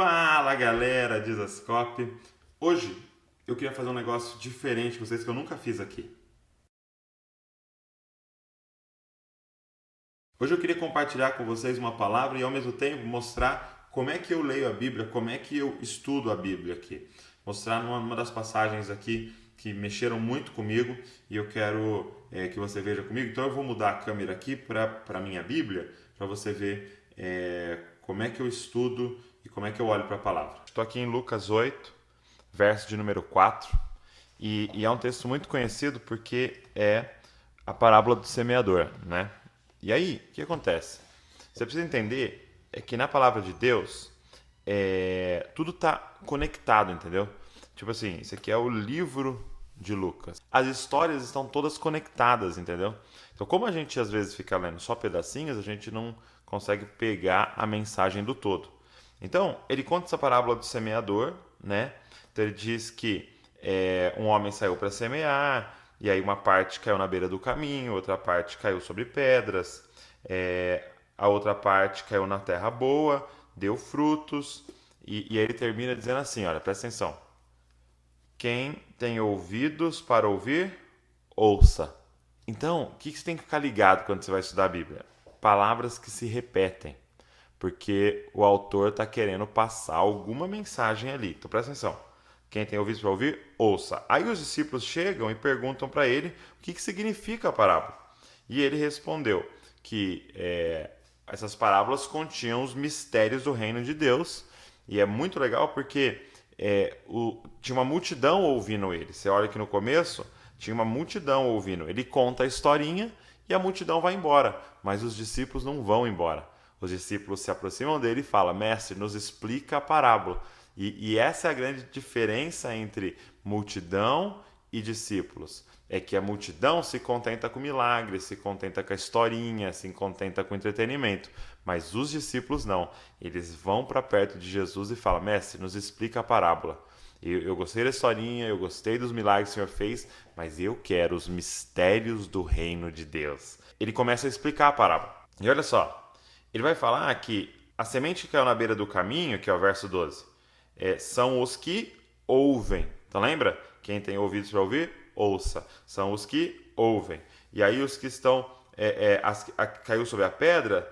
Fala galera, Dizascope! Hoje eu queria fazer um negócio diferente com vocês que eu nunca fiz aqui. Hoje eu queria compartilhar com vocês uma palavra e ao mesmo tempo mostrar como é que eu leio a Bíblia, como é que eu estudo a Bíblia aqui. Mostrar uma das passagens aqui que mexeram muito comigo e eu quero que você veja comigo. Então eu vou mudar a câmera aqui para a minha Bíblia para você ver como é que eu estudo e como é que eu olho para a palavra. Estou aqui em Lucas 8, verso de número 4, e é um texto muito conhecido porque é a parábola do semeador, né? E aí, o que acontece? Você precisa entender que na palavra de Deus, tudo está conectado, entendeu? Tipo assim, isso aqui é o livro de Lucas. As histórias estão todas conectadas, entendeu? Então, como a gente às vezes fica lendo só pedacinhos, a gente não consegue pegar a mensagem do todo. Então, ele conta essa parábola do semeador, né? Então, ele diz que um homem saiu para semear, e aí uma parte caiu na beira do caminho, outra parte caiu sobre pedras, a outra parte caiu na terra boa, deu frutos, e aí ele termina dizendo assim, olha, presta atenção. Quem tem ouvidos para ouvir, ouça. Então, o que você tem que ficar ligado quando você vai estudar a Bíblia? Palavras que se repetem, porque o autor está querendo passar alguma mensagem ali. Então, presta atenção. Quem tem ouvidos para ouvir, ouça. Aí os discípulos chegam e perguntam para ele o que significa a parábola. E ele respondeu que essas parábolas continham os mistérios do reino de Deus. E é muito legal porque tinha uma multidão ouvindo ele. Você olha aqui no começo, tinha uma multidão ouvindo. Ele conta a historinha e a multidão vai embora. Mas os discípulos não vão embora. Os discípulos se aproximam dele e falam, mestre, nos explica a parábola. E essa é a grande diferença entre multidão e discípulos. É que a multidão se contenta com milagres, se contenta com a historinha, se contenta com entretenimento. Mas os discípulos não. Eles vão para perto de Jesus e falam, mestre, nos explica a parábola. Eu gostei da historinha, eu gostei dos milagres que o Senhor fez, mas eu quero os mistérios do reino de Deus. Ele começa a explicar a parábola. E olha só, ele vai falar que a semente que caiu na beira do caminho, que é o verso 12, são os que ouvem. Então lembra? Quem tem ouvidos para ouvir, ouça. São os que ouvem. E aí os que estão... caiu sobre a pedra,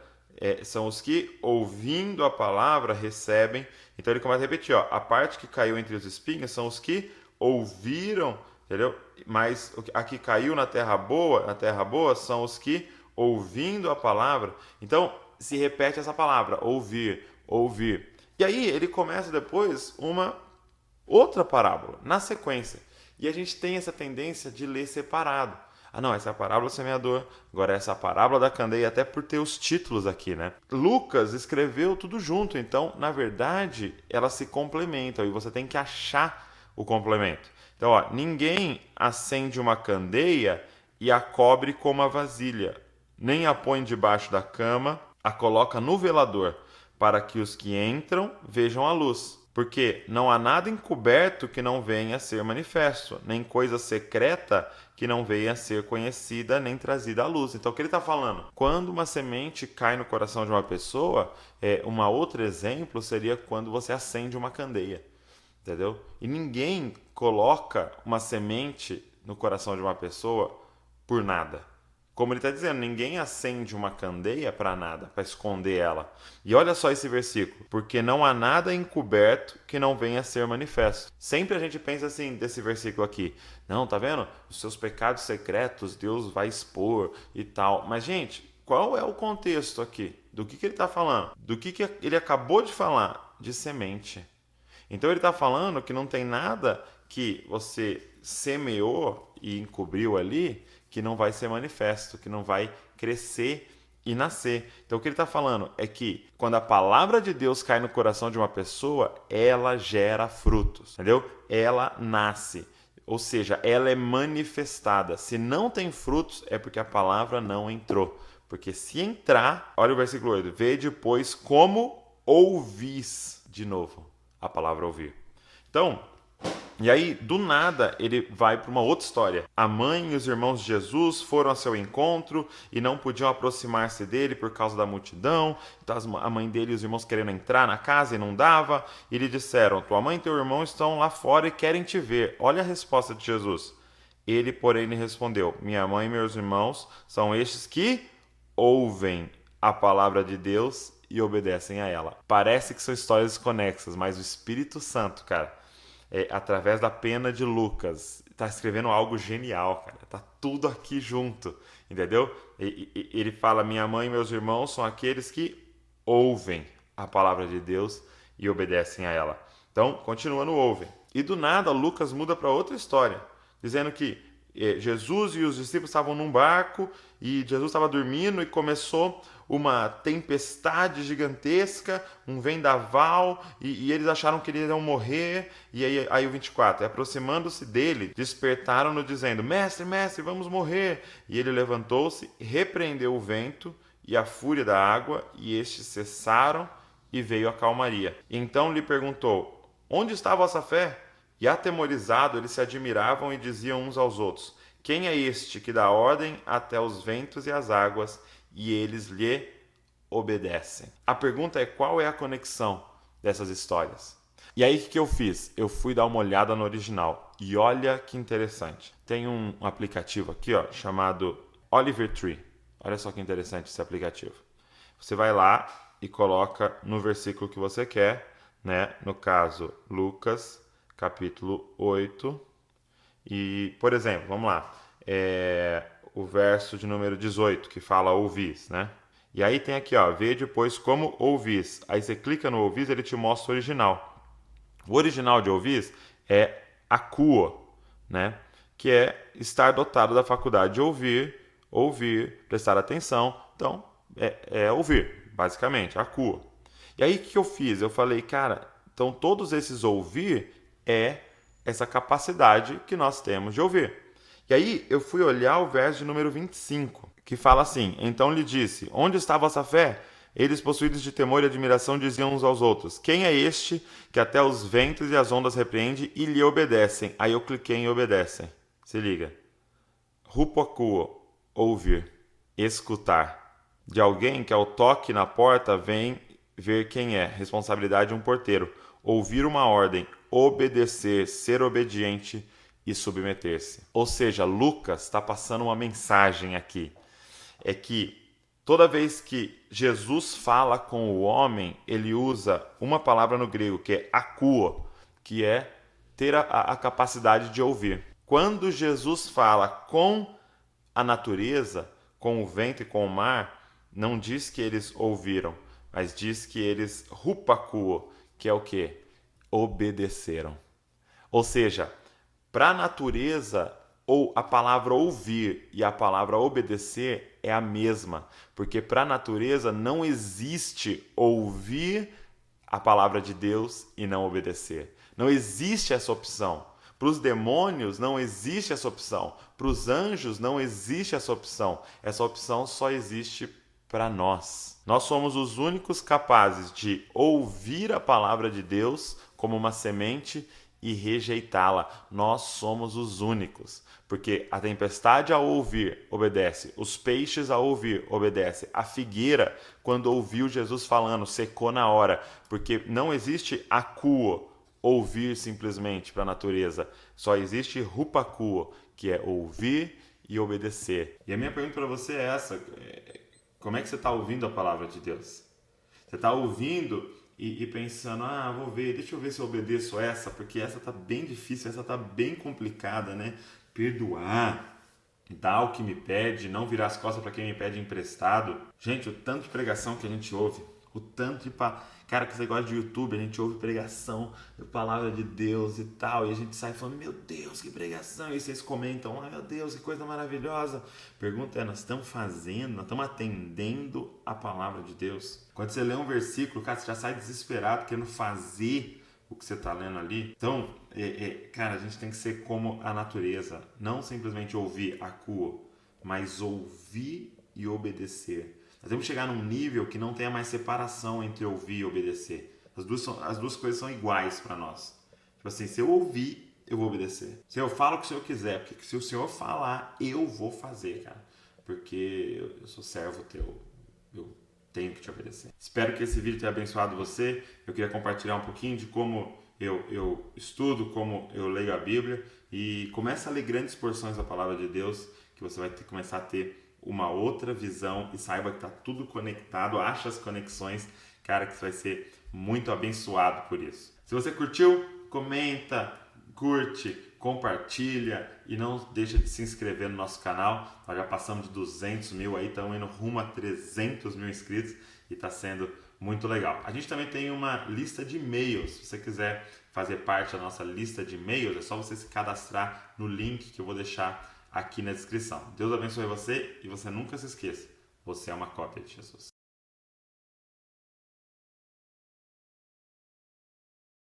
são os que, ouvindo a palavra, recebem. Então ele começa a repetir, ó, a parte que caiu entre os espinhos são os que ouviram, entendeu? Mas a que caiu na terra boa são os que, ouvindo a palavra. Então se repete essa palavra, ouvir, ouvir. E aí ele começa depois uma outra parábola, na sequência. E a gente tem essa tendência de ler separado. Ah não, essa é a parábola do semeador, agora essa é a parábola da candeia, até por ter os títulos aqui, né? Lucas escreveu tudo junto, então, na verdade, elas se complementam e você tem que achar o complemento. Então, ó, ninguém acende uma candeia e a cobre com uma vasilha, nem a põe debaixo da cama, a coloca no velador, para que os que entram vejam a luz. Porque não há nada encoberto que não venha a ser manifesto, nem coisa secreta que não venha a ser conhecida, nem trazida à luz. Então, o que ele está falando? Quando uma semente cai no coração de uma pessoa, um outro exemplo seria quando você acende uma candeia. Entendeu? E ninguém coloca uma semente no coração de uma pessoa por nada. Como ele está dizendo, ninguém acende uma candeia para nada, para esconder ela. E olha só esse versículo. Porque não há nada encoberto que não venha a ser manifesto. Sempre a gente pensa assim, desse versículo aqui. Não, tá vendo? Os seus pecados secretos Deus vai expor e tal. Mas, gente, qual é o contexto aqui? Do que ele está falando? Do que ele acabou de falar? De semente. Então ele está falando que não tem nada que você semeou e encobriu ali que não vai ser manifesto, que não vai crescer e nascer. Então o que ele está falando é que quando a palavra de Deus cai no coração de uma pessoa, ela gera frutos, entendeu? Ela nasce, ou seja, ela é manifestada. Se não tem frutos, é porque a palavra não entrou. Porque se entrar, olha o versículo 8, vê depois como ouvis de novo a palavra ouvir. Então, E aí, do nada, ele vai para uma outra história. A mãe e os irmãos de Jesus foram ao seu encontro e não podiam aproximar-se dele por causa da multidão. Então, a mãe dele e os irmãos querendo entrar na casa e não dava. E lhe disseram, tua mãe e teu irmão estão lá fora e querem te ver. Olha a resposta de Jesus. Ele, porém, lhe respondeu, minha mãe e meus irmãos são estes que ouvem a palavra de Deus e obedecem a ela. Parece que são histórias desconexas, mas o Espírito Santo, cara, através da pena de Lucas, tá escrevendo algo genial, cara. Tá tudo aqui junto, entendeu? Ele fala, minha mãe e meus irmãos são aqueles que ouvem a palavra de Deus e obedecem a ela. Então, continua no ouvem. E do nada, Lucas muda para outra história, dizendo que Jesus e os discípulos estavam num barco e Jesus estava dormindo e começou uma tempestade gigantesca, um vendaval, e eles acharam que eles iam morrer. E aí o 24, aproximando-se dele, despertaram-no dizendo, mestre, mestre, vamos morrer. E ele levantou-se, repreendeu o vento e a fúria da água, e estes cessaram e veio a calmaria. Então lhe perguntou, onde está a vossa fé? E atemorizado, eles se admiravam e diziam uns aos outros, quem é este que dá ordem até os ventos e as águas, e eles lhe obedecem? A pergunta é, qual é a conexão dessas histórias? E aí, o que eu fiz? Eu fui dar uma olhada no original. E olha que interessante. Tem um aplicativo aqui, ó, chamado Oliver Tree. Olha só que interessante esse aplicativo. Você vai lá e coloca no versículo que você quer, né? No caso, Lucas, capítulo 8. E, por exemplo, vamos lá. O verso de número 18, que fala ouvis, né? E aí tem aqui, ó, vê depois como ouvis. Aí você clica no ouvis, ele te mostra o original. O original de ouvis é akuo, né? Que é estar dotado da faculdade de ouvir, prestar atenção. Então, é ouvir, basicamente, akuo. E aí, o que eu fiz? Eu falei, cara, então todos esses ouvir é essa capacidade que nós temos de ouvir. E aí eu fui olhar o verso de número 25, que fala assim, então lhe disse, onde está a vossa fé? Eles, possuídos de temor e admiração, diziam uns aos outros, quem é este que até os ventos e as ondas repreende e lhe obedecem? Aí eu cliquei em obedecem. Se liga. Rupakuo, ouvir, escutar. De alguém que ao toque na porta vem ver quem é, responsabilidade de um porteiro. Ouvir uma ordem, obedecer, ser obediente e submeter-se. Ou seja, Lucas está passando uma mensagem aqui. É que toda vez que Jesus fala com o homem, ele usa uma palavra no grego que é akuo, que é ter a capacidade de ouvir. Quando Jesus fala com a natureza, com o vento e com o mar, não diz que eles ouviram, mas diz que eles rupakuo, que é o quê? Obedeceram. Ou seja, para a natureza, ou a palavra ouvir e a palavra obedecer é a mesma, porque para a natureza não existe ouvir a palavra de Deus e não obedecer. Não existe essa opção. Para os demônios não existe essa opção. Para os anjos não existe essa opção. Essa opção só existe para nós. Nós somos os únicos capazes de ouvir a palavra de Deus como uma semente e rejeitá-la. Nós somos os únicos. Porque a tempestade ao ouvir obedece, os peixes ao ouvir obedecem, a figueira, quando ouviu Jesus falando, secou na hora, porque não existe akuo, ouvir simplesmente para a natureza, só existe rupakuo, que é ouvir e obedecer. E a minha pergunta para você é essa, como é que você está ouvindo a palavra de Deus? Você está ouvindo e pensando, vou ver, deixa eu ver se eu obedeço essa, porque essa está bem difícil, essa está bem complicada, né? Perdoar, dar o que me pede, não virar as costas para quem me pede emprestado. Gente, o tanto de pregação que a gente ouve, o tanto de... Cara, que você gosta de YouTube, a gente ouve pregação, palavra de Deus e tal, e a gente sai falando, meu Deus, que pregação, e vocês comentam, meu Deus, que coisa maravilhosa. Pergunta é, nós estamos fazendo, nós estamos atendendo a palavra de Deus? Quando você lê um versículo, cara, você já sai desesperado, querendo fazer o que você está lendo ali. Então, cara, a gente tem que ser como a natureza, não simplesmente ouvir akuo, mas ouvir e obedecer. Nós temos que chegar num nível que não tenha mais separação entre ouvir e obedecer. As duas coisas são iguais para nós. Tipo assim, se eu ouvir, eu vou obedecer. Se eu falo o que o Senhor quiser, porque se o Senhor falar, eu vou fazer, cara. Porque eu sou servo teu, eu tenho que te obedecer. Espero que esse vídeo tenha abençoado você. Eu queria compartilhar um pouquinho de como eu estudo, como eu leio a Bíblia, e começa a ler grandes porções da palavra de Deus, que você vai começar a ter uma outra visão e saiba que está tudo conectado, acha as conexões, cara, que você vai ser muito abençoado por isso. Se você curtiu, comenta, curte, compartilha e não deixa de se inscrever no nosso canal. Nós já passamos de 200 mil aí, estamos indo rumo a 300 mil inscritos e está sendo muito legal. A gente também tem uma lista de e-mails. Se você quiser fazer parte da nossa lista de e-mails, é só você se cadastrar no link que eu vou deixar aqui na descrição. Deus abençoe você e você nunca se esqueça, você é uma cópia de Jesus.